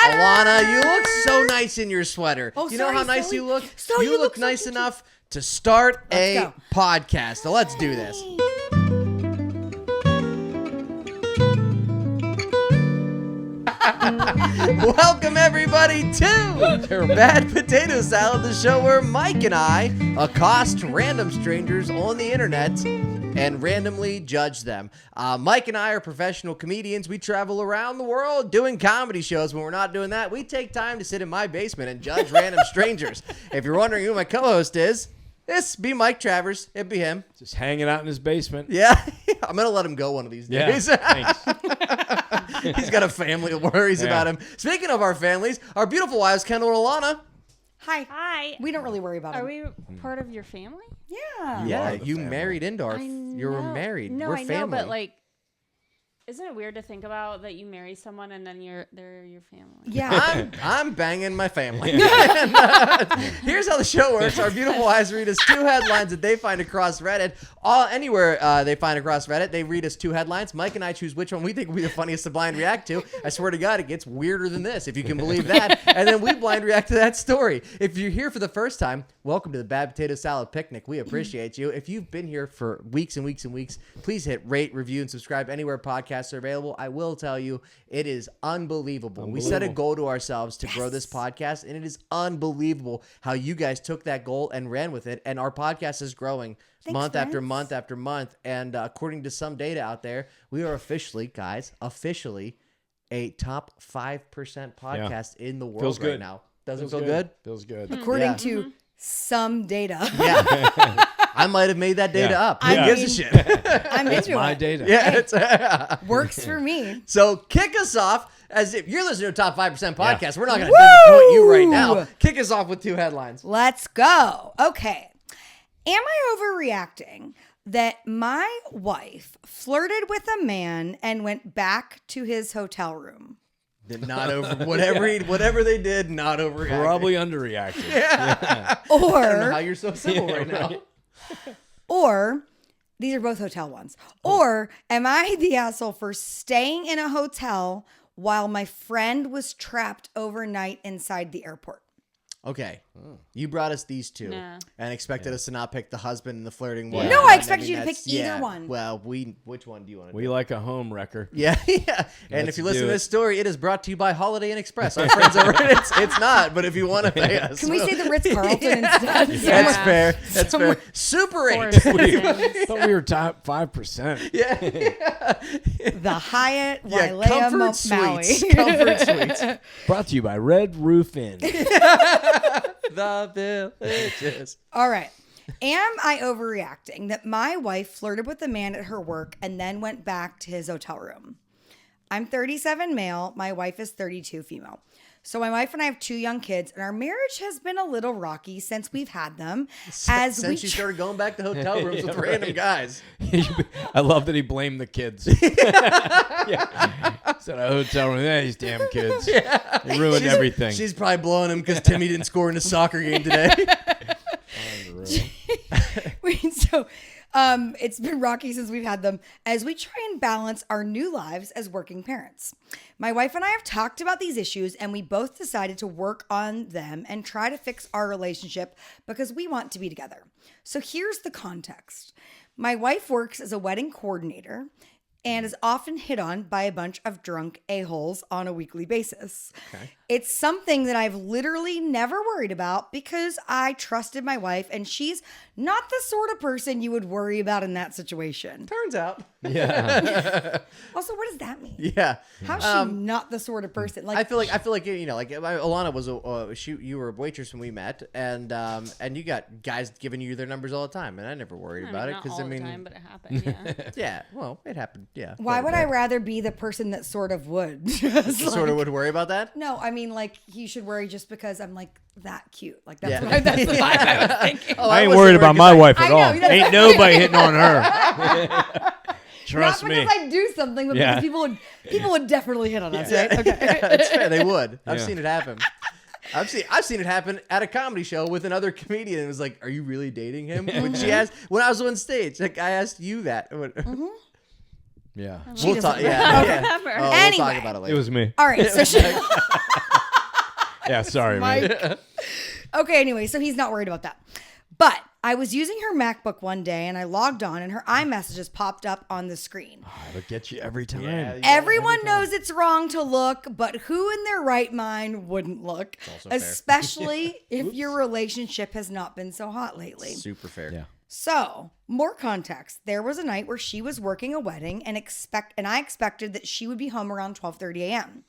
Alana, you look so nice in your sweater. Oh, you know how nice you look? So you look nice so enough to start Let's go. podcast. So let's do this. Welcome everybody to Bad Potato Salad, the show where Mike and I accost random strangers on the internet and randomly judge them. Mike and I are professional comedians. We travel around the world doing comedy shows. When we're not doing that, we take time to sit in my basement and judge random strangers. If you're wondering who my co-host is, this be Mike Travers. It'd be him. Just hanging out in his basement. Yeah. I'm going to let him go one of these days. Thanks. He's got a family that worries about him. Speaking of our families, our beautiful wives, Kendall and Alana. Hi. Hi. We don't really worry about it. Are we part of your family? Yeah. Yeah, the you family. married into our... You were married. No, We're I family. know, but like, isn't it weird to think about that you marry someone and then they're your family? Yeah. I'm banging my family. Here's how the show works. Our beautiful wives read us two headlines that they find across Reddit. Anywhere they find across Reddit, they read us two headlines. Mike and I choose which one we think will be the funniest to blind react to. I swear to God, it gets weirder than this, if you can believe that. And then we blind react to that story. If you're here for the first time, welcome to the Bad Potato Salad Picnic. We appreciate you. If you've been here for weeks and weeks and weeks, please hit rate, review, and subscribe anywhere podcasts are available. I will tell you, it is unbelievable. We set a goal to ourselves to grow this podcast, and it is unbelievable how you guys took that goal and ran with it. And our podcast is growing month after month after month. And according to some data out there, we are officially a top 5% podcast in the world Feels good. right now. Doesn't feel good? Feels good. According to some data. Yeah. I might have made that data up. Who gives a shit? I'm It's into my it. data. Yeah, it's Works for me. So kick us off. As if you're listening to a top 5% podcast, Yeah. we're not going to disappoint you right now. Kick us off with two headlines. Let's go. Okay. Am I overreacting that my wife flirted with a man and went back to his hotel room? Did not over whatever they did, not overreacting. Probably underreacted. I don't know Or how you're so simple right now. Or these are both hotel ones. Or am I the asshole for staying in a hotel while my friend was trapped overnight inside the airport? Okay, you brought us these two Nah. and expected us to not pick the husband and the flirting one. No, I And expected you to that's- pick either one. Well, which one do you want to We do? like a home wrecker. Yeah. And Let's if you listen do to it. this story, it is brought to you by Holiday Inn Express. Our friends over at it's not, but if you want to pay us. Can we say the Ritz-Carlton instead? That's fair. That's fair. Super 8. Four seasons. Thought we were top 5%. Yeah. The Hyatt Yeah, Wailea comfort Maui. suites. Comfort suites. Brought to you by Red Roof Inn. The Villages. All right. Am I overreacting that my wife flirted with a man at her work and then went back to his hotel room? I'm 37 male. My wife is 32 female. So my wife and I have two young kids, and our marriage has been a little rocky since we've had them. Since you started going back to hotel rooms with random guys. I love that he blamed the kids. Said a hotel room. These damn kids. They ruined everything. She's probably blowing him because Timmy didn't score in a soccer game today. So it's been rocky since we've had them as we try and balance our new lives as working parents. My wife and I have talked about these issues, and we both decided to work on them and try to fix our relationship because we want to be together. So here's the context. My wife works as a wedding coordinator and is often hit on by a bunch of drunk a-holes on a weekly basis. Okay. It's something that I've literally never worried about because I trusted my wife, and she's not the sort of person you would worry about in that situation. Turns out. Yeah. Also, what does that mean? Yeah. How's she not the sort of person? Like, I feel like Alana was you were a waitress when we met, and you got guys giving you their numbers all the time, and I never worried about it not because all the time, but it happened. Yeah. yeah, well, it happened. Yeah. why would I rather be the person that sort of would? Just Sort of would worry about that. No, I mean, like, you should worry just because I'm like that cute. Like that's Yeah. what that's the vibe I was thinking. Oh, I ain't wasn't worried about my wife at I know, all. that's- Ain't nobody hitting on her. Trust Not me. because I do something, but Yeah. because people would definitely hit on us, Yeah. right? Okay. Yeah, that's fair. They would. I've Yeah. seen it happen. I've seen it happen at a comedy show with another comedian. It was like, "Are you really dating him?" When she asked, when I was on stage, like I asked you that. Yeah. We'll talk. doesn't- Yeah. Okay. yeah. Oh, we'll Anyway. talk about it It later. was me. All right. So Yeah, sorry, Mike. man. Okay, anyway, so he's not worried about that. But I was using her MacBook one day and I logged on and her iMessages popped up on the screen. It'll get you every time. Everyone knows it's wrong to look, but who in their right mind wouldn't look? Especially if your relationship has not been so hot lately. Super fair. Yeah. So, more context. There was a night where she was working a wedding and I expected that she would be home around 12:30 a.m.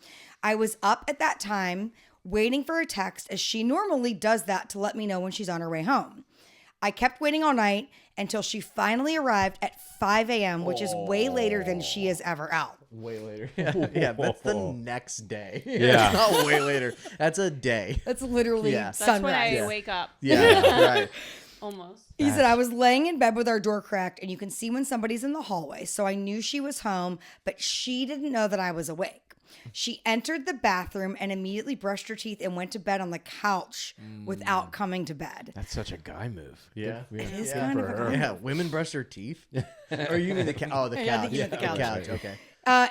I was up at that time waiting for a text as she normally does that to let me know when she's on her way home. I kept waiting all night until she finally arrived at 5 a.m., which is way later than she is ever out. Way later. Yeah, that's the next day. Yeah. It's not way later. That's a day. That's literally That's sunrise. when I wake up. Yeah, right. Almost. He said, I was laying in bed with our door cracked and you can see when somebody's in the hallway. So I knew she was home, but she didn't know that I was awake. She entered the bathroom and immediately brushed her teeth and went to bed on the couch without coming to bed. That's such a guy move. Yeah. It is Yeah. kind of a For her. Yeah, women brush their teeth. Or you mean the couch? Oh, the Yeah, I couch. think you meant the couch. couch. Okay.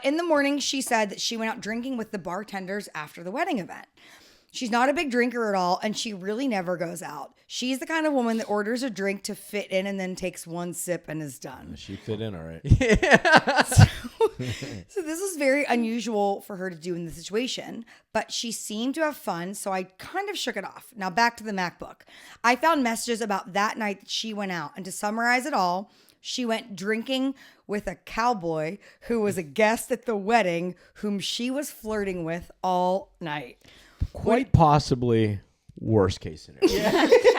In the morning, she said that she went out drinking with the bartenders after the wedding event. She's not a big drinker at all, and she really never goes out. She's the kind of woman that orders a drink to fit in and then takes one sip and is done. She fit in all right. So this is very unusual for her to do in the situation, but she seemed to have fun, so I kind of shook it off. Now back to the MacBook. I found messages about that night that she went out, and to summarize it all, she went drinking with a cowboy who was a guest at the wedding whom she was flirting with all night. Quite possibly worst case scenario.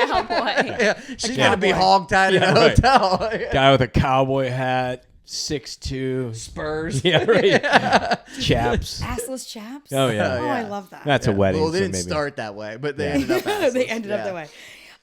Cowboy. Yeah, she's gonna be hog-tied in a right. hotel. Guy with a cowboy hat, 6'2". Spurs. Yeah, right. Chaps. Assless chaps? Oh, yeah. Oh, I love that. That's a wedding. Well, they so didn't maybe. start that way, but they ended up. They ended up that way.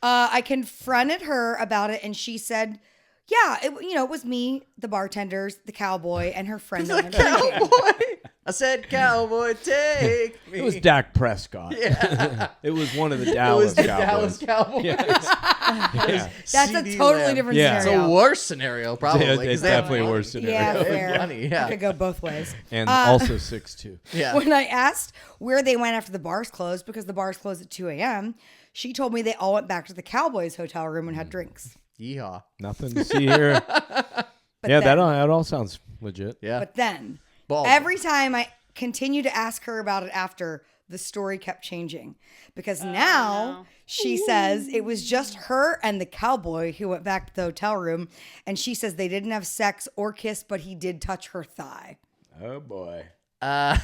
I confronted her about it, and she said, "Yeah, it was me, the bartenders, the cowboy, and her friend." The cowboy. I said, "Cowboy, take me." It was Dak Prescott. Yeah. It was one of the It Dallas was the Cowboys. Dallas Cowboys. Yeah. That's a CD totally Lamb. different Yeah. It's scenario. a worse scenario, probably. It's 'cause they have definitely a money. worse scenario. Yeah, fair. Money, yeah. It could go both ways. And also 6'2". Yeah. When I asked where they went after the bars closed, because the bars closed at 2 a.m., she told me they all went back to the Cowboys hotel room and had drinks. Yeehaw. Nothing to see here. But Yeah, then, that all sounds legit. Yeah. But then, Bald. every time I continued to ask her about it after, the story kept changing. Because now she says it was just her and the cowboy who went back to the hotel room. And she says they didn't have sex or kiss, but he did touch her thigh. Oh, boy. I'm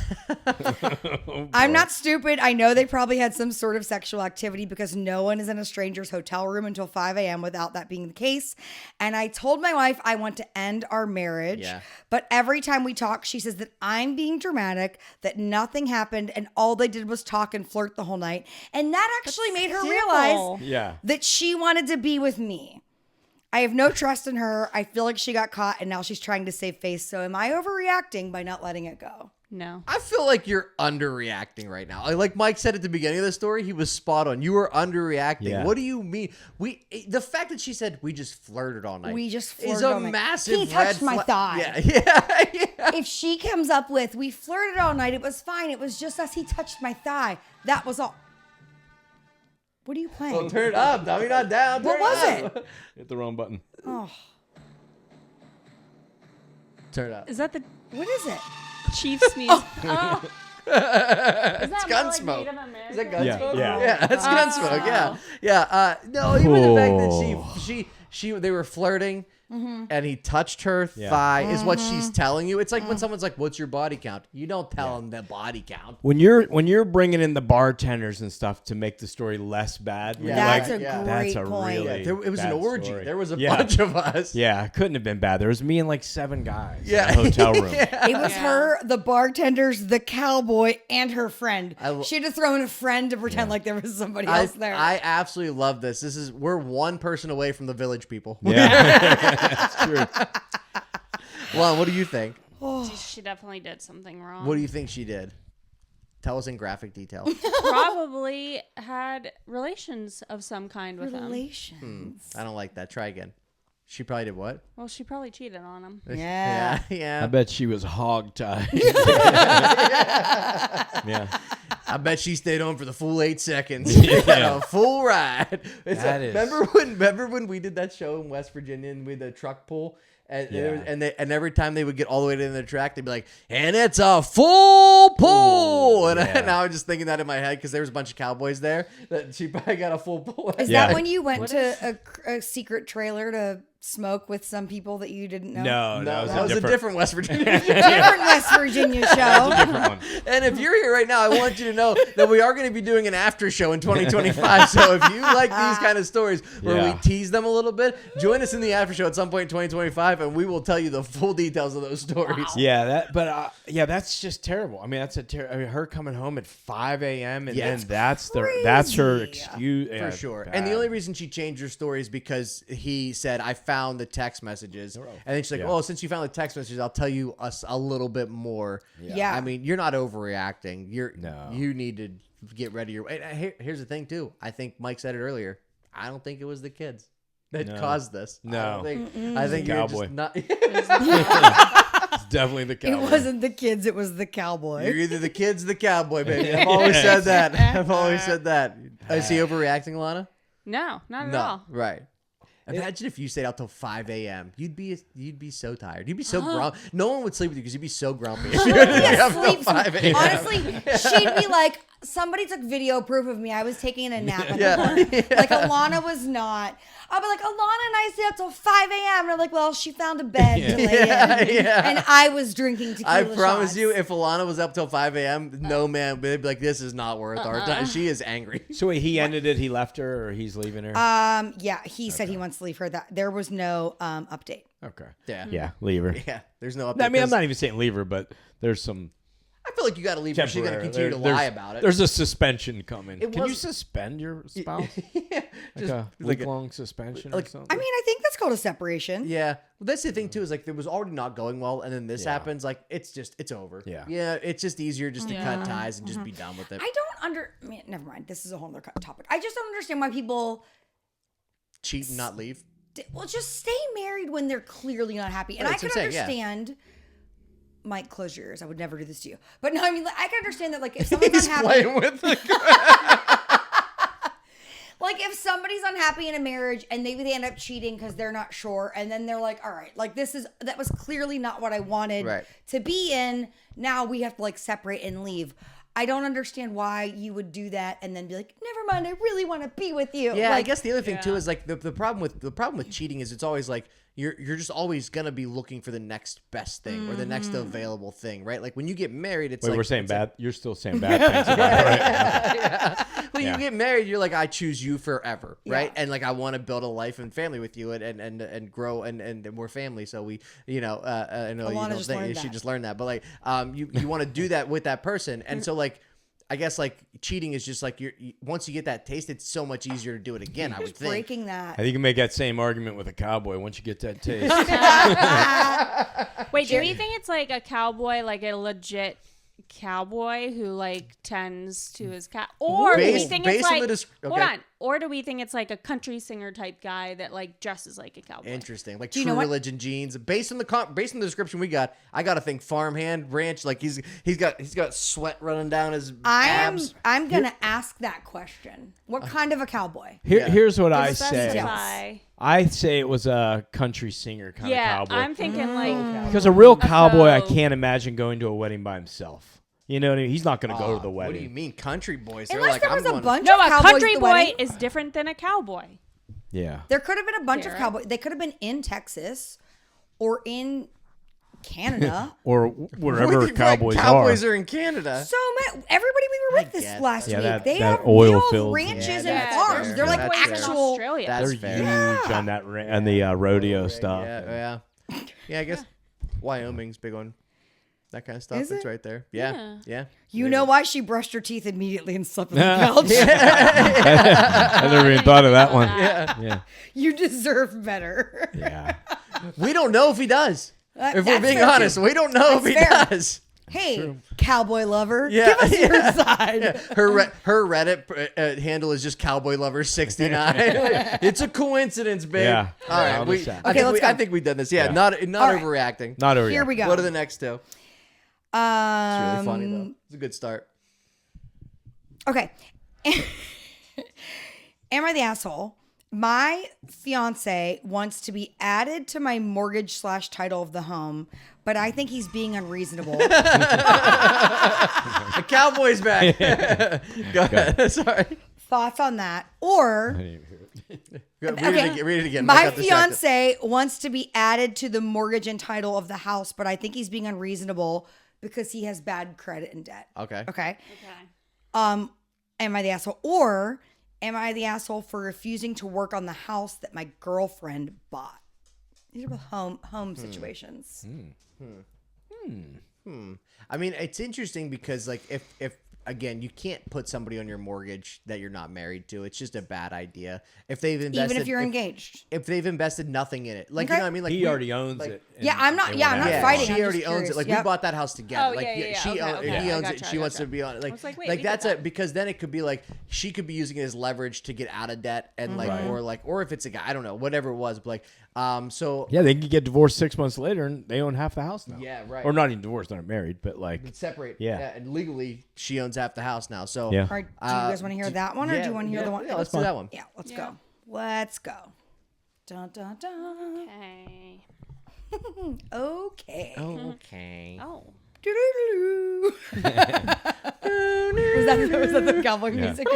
not stupid. I know they probably had some sort of sexual activity because no one is in a stranger's hotel room until 5 a.m. without that being the case. And I told my wife I want to end our marriage. Yeah. But every time we talk, she says that I'm being dramatic, that nothing happened, and all they did was talk and flirt the whole night. And that actually made her realize Yeah. that she wanted to be with me. I have no trust in her. I feel like she got caught and now she's trying to save face. So am I overreacting by not letting it go? No. I feel like you're underreacting right now. Like Mike said at the beginning of the story, he was spot on. You were underreacting. Yeah. What do you mean? The fact that she said we just flirted all night. We just is flirted a all night. massive He touched red my thigh. Yeah. If she comes up with, we flirted all night, it was fine. It was just us. He touched my thigh. That was all. What are you playing? Well, turn it up. Dummy, not down. What Turn was up. it? Hit the wrong button. Oh, Turn it up. Is that the what is it? Chiefs music? Oh. Is that It's more like Gunsmoke. Native American? Is that Gunsmoke? Yeah. Yeah, it's Gunsmoke. Yeah. Yeah. No, even the fact that they were flirting and he touched her thigh is what she's telling you. It's like when someone's like, "What's your body count?" You don't tell them the body count. When you're bringing in the bartenders and stuff to make the story less bad, when you're That's like, a yeah. great that's a point. really It was an bad orgy. story. There was a Yeah. bunch of us. Yeah, it couldn't have been bad. There was me and like 7 guys Yeah. in a hotel room. It was her, the bartenders, the cowboy, and her friend. I- She had to throw in a friend to pretend like there was somebody else there. I absolutely love this. We're one person away from the village people. Yeah, that's true. Lon, what do you think? She definitely did something wrong. What do you think she did? Tell us in graphic detail. Probably had relations of some kind with him. Relations. I don't like that. Try again. She probably did what? Well, she probably cheated on him. Yeah. I Yeah. bet she was hog-tied. Yeah. I bet she stayed on for the full 8 seconds. Yeah. A full ride. That is- Remember when we did that show in West Virginia and with the truck pull? And, and every time they would get all the way to the track, they'd be like, and it's a full pull. And now I'm just thinking that in my head because there was a bunch of cowboys there that she probably got a full pull. Is that when you went to a secret trailer to smoke with some people that you didn't know? No, that was a different West Virginia show. Different West Virginia show. different one. And if you're here right now, I want you to know that we are going to be doing an after show in 2025. So if you like these kind of stories where we tease them a little bit, join us in the after show at some point in 2025, and we will tell you the full details of those stories. Yeah, that's just terrible. I mean, her coming home at 5 a.m. and then that's her excuse For sure. And the only reason she changed her story is because he said, I found the text messages. And then she's like, oh, since you found the text messages, I'll tell you a little bit more. Yeah. I mean, you're not overreacting. You need to get ready. Here's the thing, too. I think Mike said it earlier. I don't think it was the kids that caused this. No. I think you're Cowboy. just not... It's definitely the cowboy. It wasn't the kids, it was the cowboy. You're either the kids or the cowboy, baby. I've always said that. Is he overreacting, Alana? No, not at all. Right. Imagine if you stayed out till 5 a.m. You'd be so tired. You'd be so grumpy. No one would sleep with you because you'd be so grumpy. If you were to be up till 5 a.m. Honestly, she'd be like, somebody took video proof of me. I was taking a nap at the park. Like Alana was not. I'll be like, Alana and I stayed up till 5 a.m. And I'm like, well, she found a bed to lay in. And I was drinking tequila I promise shots. you, if Alana was up till 5 a.m., no man, they'd be like, this is not worth our time. She is angry. So wait, he ended it. He left her, or he's leaving her. Yeah, he said he wants to leave her. That there was no update. Okay. Yeah. Leave her. Yeah. There's no update. I mean, I'm not even saying leave her, but there's some. I feel like you got to leave her. She's going to continue to lie about it. There's a suspension coming. Can you was- suspend your spouse? Just Like a week-long suspension or something? I mean, I think that's called a separation. Yeah. Well, that's the thing, too, is like there was already not going well, and then this happens. Like, it's over. Yeah. Yeah. It's just easier just to cut ties and just be done with it. I mean, never mind. This is a whole other topic. I just don't understand why people Cheat and not leave. well just stay married when they're clearly not happy. And Right, I can that's what I'm saying, understand. Mike, close your ears. I would never do this to you. But no, I mean, like, I can understand that, like, if someone's He's unhappy, playing with the like, if somebody's unhappy in a marriage and maybe they end up cheating because they're not sure, and then they're like, all right, like, that was clearly not what I wanted to be in. Now we have to, like, separate and leave. I don't understand why you would do that and then be like, never mind, I really want to be with you. Yeah, like, I guess the other thing too is like the problem with cheating is it's always like you're just always gonna be looking for the next best thing or the next available thing, right? Like when you get married, it's Wait, like we're saying bad. You're still saying bad things about it, right? When you get married, you're like, I choose you forever, right? And like I want to build a life and family with you and grow and we're family. So we, I know Alana you don't just think learned she that. just learned that, but like you want to do that with that person, and so like. I guess like cheating is just like once you get that taste, it's so much easier to do it again. I would think. breaking that. I think you can make that same argument with a cowboy once you get that taste. Wait, do we think it's like a cowboy, like a legit cowboy who like tends to his cat, or do we think it's like hold on, or do we think it's like a country singer type guy that like dresses like a cowboy? Interesting, like True Religion jeans. Based on the description we got, I got to think farmhand ranch. Like he's got sweat running down his abs. I'm gonna ask that question. What kind of a cowboy? Here's what I Specify. say. I say it was a country singer kind of cowboy. I'm thinking like Because a real cowboy, I can't imagine going to a wedding by himself. You know what I mean? He's not going to go to the wedding. What do you mean, country boys? They're Unless like, there was a bunch no, of a cowboys country at the boy wedding. is different than a cowboy. Yeah. There could have been a bunch of cowboys. They could have been in Texas or in Canada. Or wherever cowboys are. Cowboys are in Canada. So everybody we were with this last week, they that have oil real field. ranches Yeah, and that's farms. fair. They're like That's fair. actual. Australia. That's They're fair. huge on that on the rodeo stuff. Yeah. I guess Wyoming's big on that kind of stuff. Is It's it? right there. Yeah. You know why she brushed her teeth immediately and slept on the couch? I never even thought of that one. Yeah. You deserve better. Yeah. We don't know if he does. If we're That's being fair, honest, too. we don't know if he fair. does. Hey, cowboy lover, Yeah, give us your side. Her Reddit handle is just Cowboy Lover 69. It's a coincidence, babe. Yeah. All right. I'll just say. I think we've done this. Yeah. Not right. overreacting. Not over Here we go. What are the next two? It's really funny though. It's a good start. Okay. Am I the asshole? My fiance wants to be added to my mortgage / title of the home, but I think he's being unreasonable. The cowboy's back. Go ahead. Sorry. Thoughts on that? Or Read it again. my fiance wants to be added to the mortgage and title of the house, but I think he's being unreasonable because he has bad credit and debt. Okay. Am I the asshole? Or am I the asshole for refusing to work on the house that my girlfriend bought? These are both home situations. I mean, it's interesting because, like, if again, you can't put somebody on your mortgage that you're not married to. It's just a bad idea. If they've invested, Even if you're engaged. if they've invested nothing in it, like Okay. you know what I mean, like He already owns it. Yeah, I'm not fighting. She I'm already just owns curious. it. Like Yep. we bought that house together. Oh, like yeah. she Okay, owns okay. he I owns gotcha, it. I She wants to gotcha. be on it. Like, I was like, wait, like we that's did it because then it could be like she could be using it as leverage to get out of debt and like or if it's a guy, I don't know, whatever it was, but like so Yeah, they can get divorced 6 months later and they own half the house now. Yeah, right. Or not even divorced, they're married, but like separate. Yeah. And legally she owns half the house now. So Yeah. All right, do you guys want to hear that one, or do you want to hear the one? Yeah, let's do that one. Yeah, let's go. Let's go. Dun, dun, dun. Okay. Okay. Okay. Oh. Doo-doo-doo-doo. was that the cowboy music?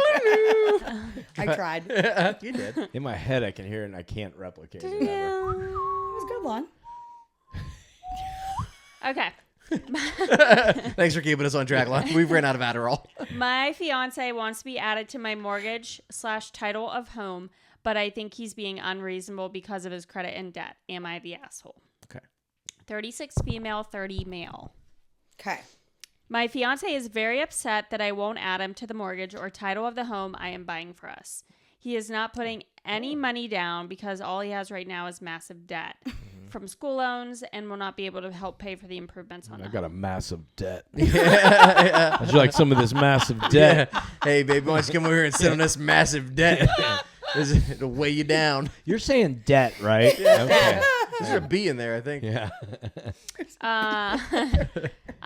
I tried. It You did. in my head I can hear it and I can't replicate it ever. was a good one. Okay. Thanks for keeping us on track, Lon. We've ran out of Adderall. My fiance wants to be added to my mortgage / title of home, but I think he's being unreasonable because of his credit and debt. Am I the asshole? Okay. 36 female, 30 male. Okay. My fiance is very upset that I won't add him to the mortgage or title of the home I am buying for us. He is not putting any money down because all he has right now is massive debt from school loans and will not be able to help pay for the improvements on I the got a home. massive debt. Would you like some of this massive debt? Hey, baby, why don't you come over here and sit on this massive debt? It'll weigh you down. You're saying debt, right? Okay. There's a B in there, I think. Yeah.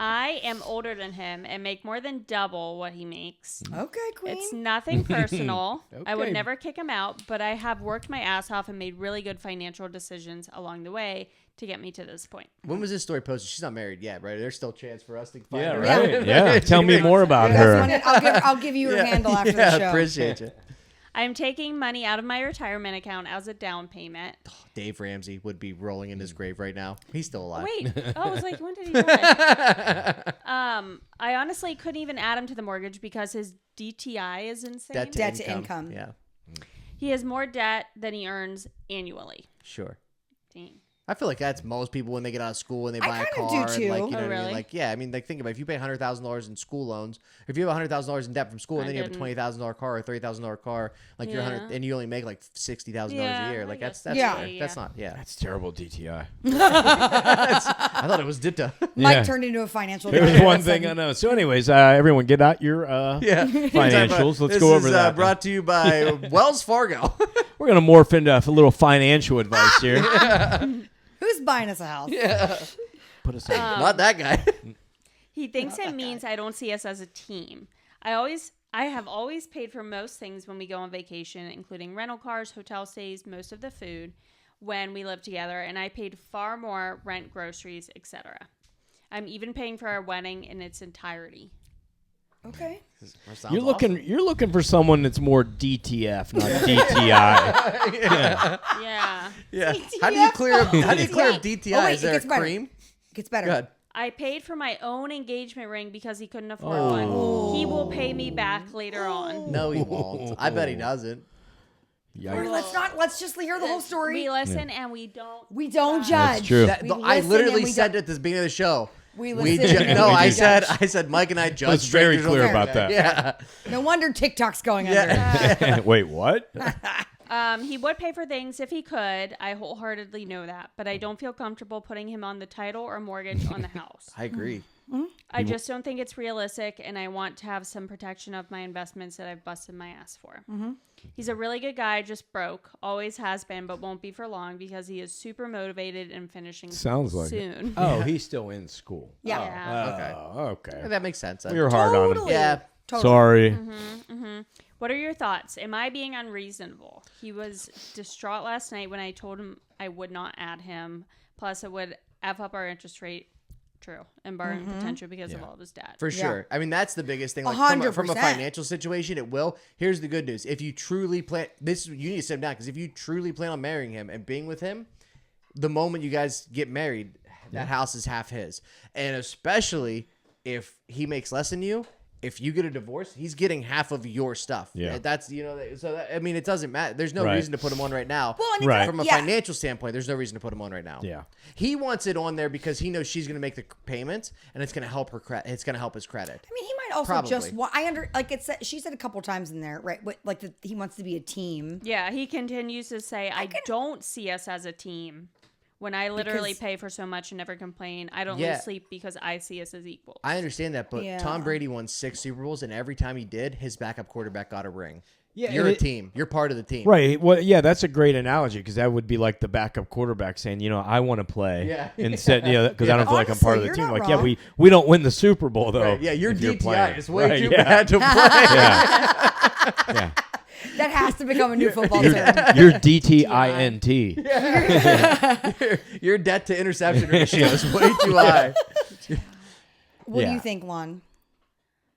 I am older than him and make more than double what he makes. Okay, queen. It's nothing personal. I would Okay. never kick him out, but I have worked my ass off and made really good financial decisions along the way to get me to this point. When was this story posted? She's not married yet, right? There's still a chance for us to find Yeah, her. right. Yeah. Tell me more about You guys her. want it? I'll give you her handle after the show. Appreciate you. I'm taking money out of my retirement account as a down payment. Dave Ramsey would be rolling in his grave right now. He's still alive. Wait. Oh, I was like, when did he die? I honestly couldn't even add him to the mortgage because his DTI is insane. Debt to income. Yeah, He has more debt than he earns annually. sure. Dang. I feel like that's most people when they get out of school and they I buy a kind of car. do, And too. like, you know Oh, what I mean? really? Like, yeah, I mean, like, think about it. If you pay $100,000 in school loans, if you have $100,000 in debt from school and I then you have a didn't. $20,000 car or $30,000 car, like you're Yeah. and you only make like $60,000 Yeah, a year, I like guess that's Yeah. fair. yeah. That's not That's terrible DTI. I thought it was Dita. Mike Yeah. turned into a financial. There was director. one thing I know. So, anyways, everyone, get out your financials. Let's This go over is, that. Brought to you by Wells Fargo. We're gonna morph into a little financial advice here. Who's buying us a house? Put us on. Not that guy. He thinks it means I don't see us as a team. I have always paid for most things when we go on vacation, including rental cars, hotel stays, most of the food when we live together, and I paid far more rent, groceries, etc. I'm even paying for our wedding in its entirety. Okay. Sounds You're awesome. looking for someone that's more DTF, not DTI. Yeah. Yeah. How do you clear up DTI. DTI? Oh, wait, Is it there a gets better. cream? Gets better. Good. I paid for my own engagement ring because he couldn't afford one. He will pay me back later on. No, he won't. I bet he doesn't. Yikes. Let's just hear the whole story. We listen and we don't. We don't judge. That's true. We I listen literally and we said don't- at the beginning of the show. We We listen. ju- no, We I judge. said Mike and I judge. That's very strangers on clear the about internet. that. Yeah. No wonder TikTok's going Yeah. under. Wait, what? He would pay for things if he could. I wholeheartedly know that, but I don't feel comfortable putting him on the title or mortgage on the house. I agree. I just don't think it's realistic, and I want to have some protection of my investments that I've busted my ass for. He's a really good guy, just broke. Always has been, but won't be for long because he is super motivated and finishing Sounds like it. soon. Oh, he's still in school. Yeah. Yeah. Okay. Oh, okay. That makes sense. We were hard on him. Totally. Yeah. Totally. Sorry. What are your thoughts? Am I being unreasonable? He was distraught last night when I told him I would not add him. Plus, it would F up our interest rate. True. And borrowing potential because of all of his debt. For sure. I mean, that's the biggest thing. Like 100%. from a financial situation, it will. Here's the good news. If you truly plan this, you need to sit him down, because if you truly plan on marrying him and being with him, the moment you guys get married, that house is half his. And especially if he makes less than you, if you get a divorce, he's getting half of your stuff. Yeah. That's, I mean, it doesn't matter. There's no reason to put him on right now. Well, and From a financial standpoint, there's no reason to put him on right now. Yeah. He wants it on there because he knows she's going to make the payments, and it's going to help her it's going to help his credit. I mean, he might also Probably. she said a couple times in there, right? Like he wants to be a team. Yeah, he continues to say, I don't see us as a team. When I literally pay for so much and never complain, I don't lose sleep because I see us as equals. I understand that, but Tom Brady won 6 Super Bowls, and every time he did, his backup quarterback got a ring. Yeah, you're a team. You're part of the team. Right. Well, yeah, that's a great analogy, because that would be like the backup quarterback saying, I want to play. Yeah. Instead, because I don't feel like I'm part of the Honestly, team. you're Like, not wrong. we don't win the Super Bowl, though. Right. Yeah, your DTI playing. is way too bad to play. Yeah. That has to become a new football term. You're DTINT. Your debt to interception ratio is way too high. What do you think, Lon?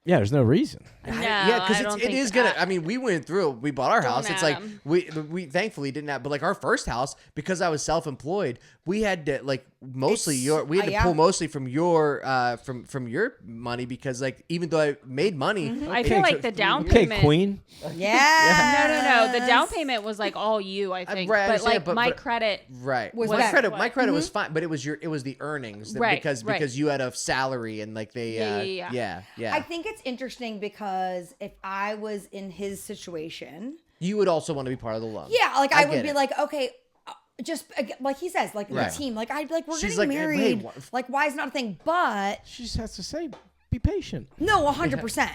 Yeah, there's no reason. Yeah, because it is gonna. I mean, we went through. We bought our house. It's like Adam. we thankfully didn't have, but like our first house, because I was self-employed, we had to like mostly we had to pull mostly from your from your money, because like even though I made money, I feel like the down Okay, payment. Queen. Yeah. No. The down payment was like all you, I think. Right, I but like understand, my but- credit. Right. Was my better. credit was fine, but it was the earnings Right, because you had a salary, and like they Yeah. I think it's interesting because if I was in his situation, you would also want to be part of the loan. yeah, like I would get be it. like, okay, just like he says, like Right. the team, like I'd like we're She's getting like, hey, married, what- like why is it not a thing? But She just has to say, be patient. no, 100%.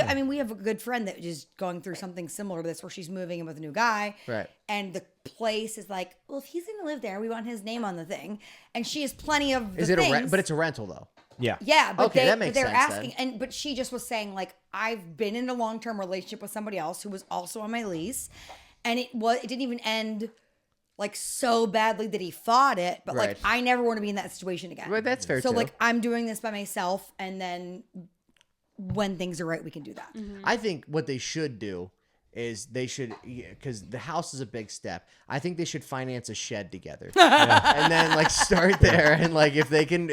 I mean, we have a good friend that is going through something similar to this, where she's moving in with a new guy, Right. And the place is like, well, if he's gonna live there, we want his name on the thing, and she has plenty of. Is it a rent? But it's a rental though. Yeah. Yeah, but Okay, that makes they're sense asking, but she just was saying, like, I've been in a long-term relationship with somebody else who was also on my lease, and it didn't even end like so badly that he fought it, but like Right. I never want to be in that situation again. Right, that's fair So too. like I'm doing this by myself, and then when things are right, we can do that. I think what they should do is they should, because the house is a big step. I think they should finance a shed together, and then like start there, and like if they can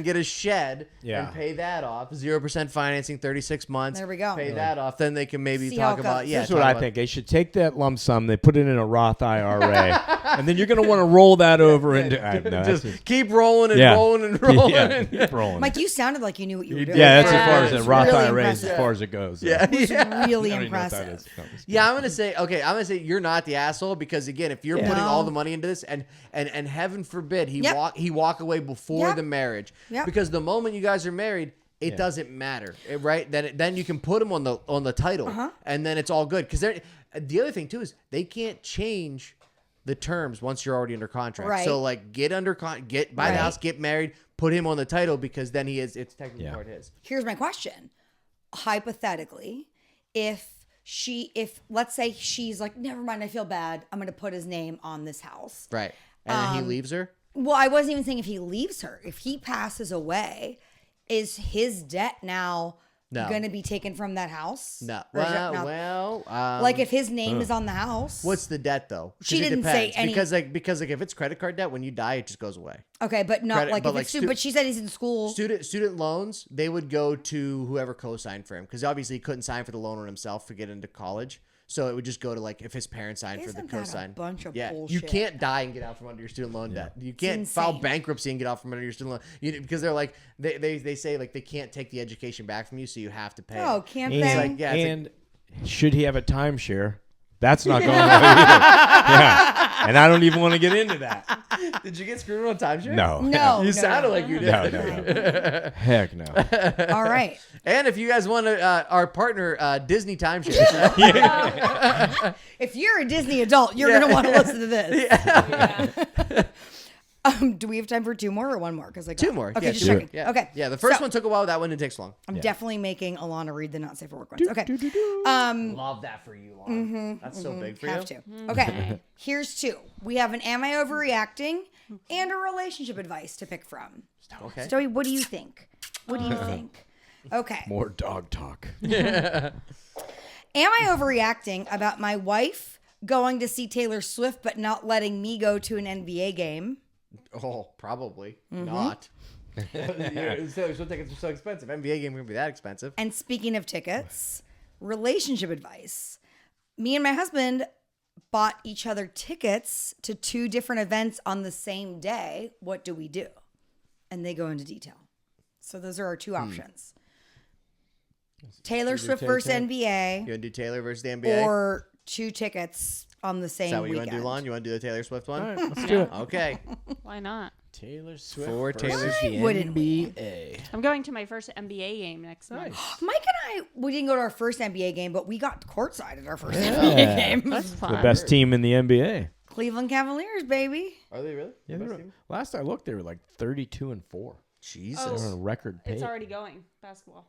get a shed and pay that off, 0% financing, 36 months. There we go. Pay that off, then they can maybe See how talk it about goes. yeah. That's talk what I about- think. They should take that lump sum, they put it in a Roth IRA, and then you're going to want to roll that over into. Just keep rolling and rolling and rolling. Yeah, keep rolling. Mike, you sounded like you knew what you were doing. Yeah, that's Yeah. as far as It's a Roth really IRA is impressive. as far as it goes. Yeah. It's really I don't even know what that impressive. is. No, I'm just Yeah, I'm gonna say you're not the asshole, because again, if you're putting all the money into this, and heaven forbid he walk away before the marriage, because the moment you guys are married, it doesn't matter, right? Then you can put him on the title, and then it's all good. Because the other thing too is they can't change the terms once you're already under contract. Right. So like buy the house, get married, put him on the title, because then it's technically part his. Here's my question. Hypothetically, if let's say she's like, never mind, I feel bad, I'm going to put his name on this house. Right. And then he leaves her. Well, I wasn't even saying if he leaves her. If he passes away, is his debt now No. going to be taken from that house? No. Or is it not? Like if his name is on the house. What's the debt though? 'Cause She it didn't say depends. any- because if it's credit card debt, when you die, it just goes away. Okay, but not Credit- like but if like it's but she said he's in school. Student loans, they would go to whoever co-signed for him, because obviously he couldn't sign for the loan on himself to get into college. So it would just go to like if his parents signed for the Isn't that a co-sign. bunch of You bullshit? can't die and get out from under your student loan debt. You can't It's file insane. bankruptcy and get out from under your student loan, because they're like they say like they can't take the education back from you, so you have to pay. Oh, can't And, they? It's like, yeah, it's and should he have a timeshare? That's not going away either. Yeah. And I don't even want to get into that. Did you get screwed on timeshare? No. No. You sounded like you did. No. Heck no. All right. And if you guys want to, our partner, Disney Timeshare. If you're a Disney adult, you're going to want to listen to this. Do we have time for two more or one more? Because two more. Okay, Yeah, just two more. checking. Yeah. Okay. Yeah, the first one took a while. That one didn't take so long. I'm definitely making Alana read the not safe for work ones. Okay. Love that for you, Alana. That's so big for Have you. to. Okay. Here's two. We have an am I overreacting and a relationship advice to pick from. Okay. Stoey, what do you think? What do you think? Okay. More dog talk. Am I overreacting about my wife going to see Taylor Swift but not letting me go to an NBA game? Oh, probably not. So tickets are so expensive. NBA game wouldn't be that expensive. And speaking of tickets, relationship advice. Me and my husband bought each other tickets to two different events on the same day. What do we do? And they go into detail. So those are our two options. Taylor Swift versus NBA. You want to do Taylor versus the NBA? Or two tickets on the same Is that what you weekend. want to do, Lon? You want to do the Taylor Swift one? All right, let's do it. Okay. Why not? Taylor Swift For Taylor versus the wouldn't we? NBA. I'm going to my first NBA game next month. Mike and I, we didn't go to our first NBA game, but we got courtside at our first NBA game. That's fun. The best team in the NBA. Cleveland Cavaliers, baby. Are they really? Yeah, Best team? last I looked, they were like 32-4. Jesus. They're on a record pace. It's already going. Basketball.